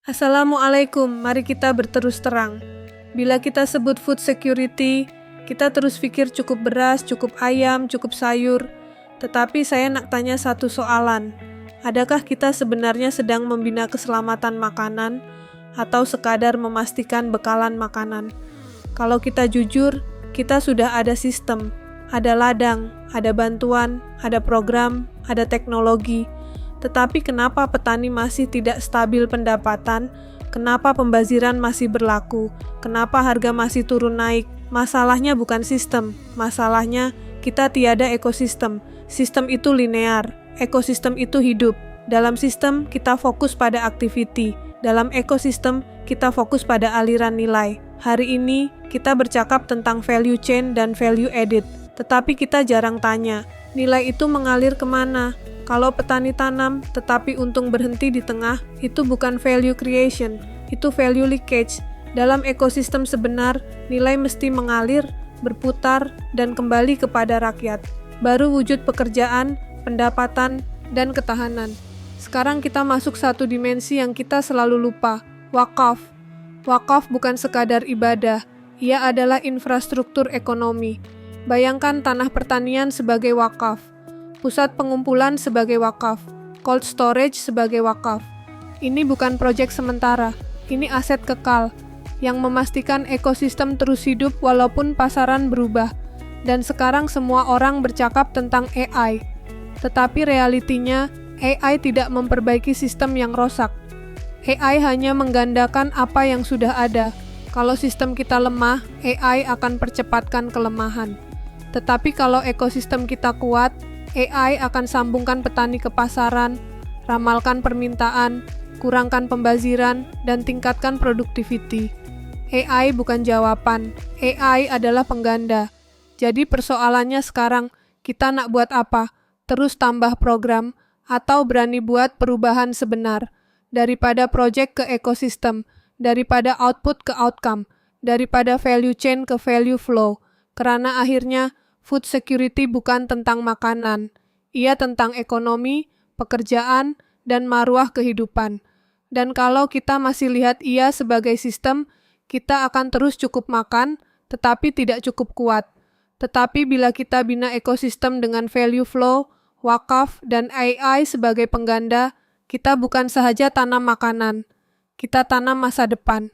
Assalamualaikum, mari kita berterus terang. Bila kita sebut food security, kita terus pikir cukup beras, cukup ayam, cukup sayur. Tetapi saya nak tanya satu soalan. Adakah kita sebenarnya sedang membina keselamatan makanan atau sekadar memastikan bekalan makanan? Kalau kita jujur, kita sudah ada sistem, ada ladang, ada bantuan, ada program, ada teknologi. Tetapi kenapa petani masih tidak stabil pendapatan? Kenapa pembaziran masih berlaku? Kenapa harga masih turun naik? Masalahnya bukan sistem, masalahnya kita tiada ekosistem. Sistem itu linear, ekosistem itu hidup. Dalam sistem, kita fokus pada activity. Dalam ekosistem, kita fokus pada aliran nilai. Hari ini, kita bercakap tentang value chain dan value added. Tetapi kita jarang tanya, nilai itu mengalir kemana? Kalau petani tanam, tetapi untung berhenti di tengah, itu bukan value creation, itu value leakage. Dalam ekosistem sebenar, nilai mesti mengalir, berputar, dan kembali kepada rakyat. Baru wujud pekerjaan, pendapatan, dan ketahanan. Sekarang kita masuk satu dimensi yang kita selalu lupa, wakaf. Wakaf bukan sekadar ibadah, ia adalah infrastruktur ekonomi. Bayangkan tanah pertanian sebagai wakaf. Pusat pengumpulan sebagai wakaf, cold storage sebagai wakaf. Ini bukan proyek sementara, ini aset kekal, yang memastikan ekosistem terus hidup walaupun pasaran berubah. Dan sekarang semua orang bercakap tentang AI. Tetapi realitinya, AI tidak memperbaiki sistem yang rosak. AI hanya menggandakan apa yang sudah ada. Kalau sistem kita lemah, AI akan percepatkan kelemahan. Tetapi kalau ekosistem kita kuat, AI akan sambungkan petani ke pasaran, ramalkan permintaan, kurangkan pembaziran, dan tingkatkan produktiviti. AI bukan jawaban, AI adalah pengganda. Jadi persoalannya sekarang, kita nak buat apa? Terus tambah program, atau berani buat perubahan sebenar? Daripada project ke ekosistem, daripada output ke outcome, daripada value chain ke value flow. Karena akhirnya, food security bukan tentang makanan. Ia tentang ekonomi, pekerjaan, dan maruah kehidupan. Dan kalau kita masih lihat ia sebagai sistem, kita akan terus cukup makan, tetapi tidak cukup kuat. Tetapi bila kita bina ekosistem dengan value flow, wakaf, dan AI sebagai pengganda, kita bukan sahaja tanam makanan, kita tanam masa depan.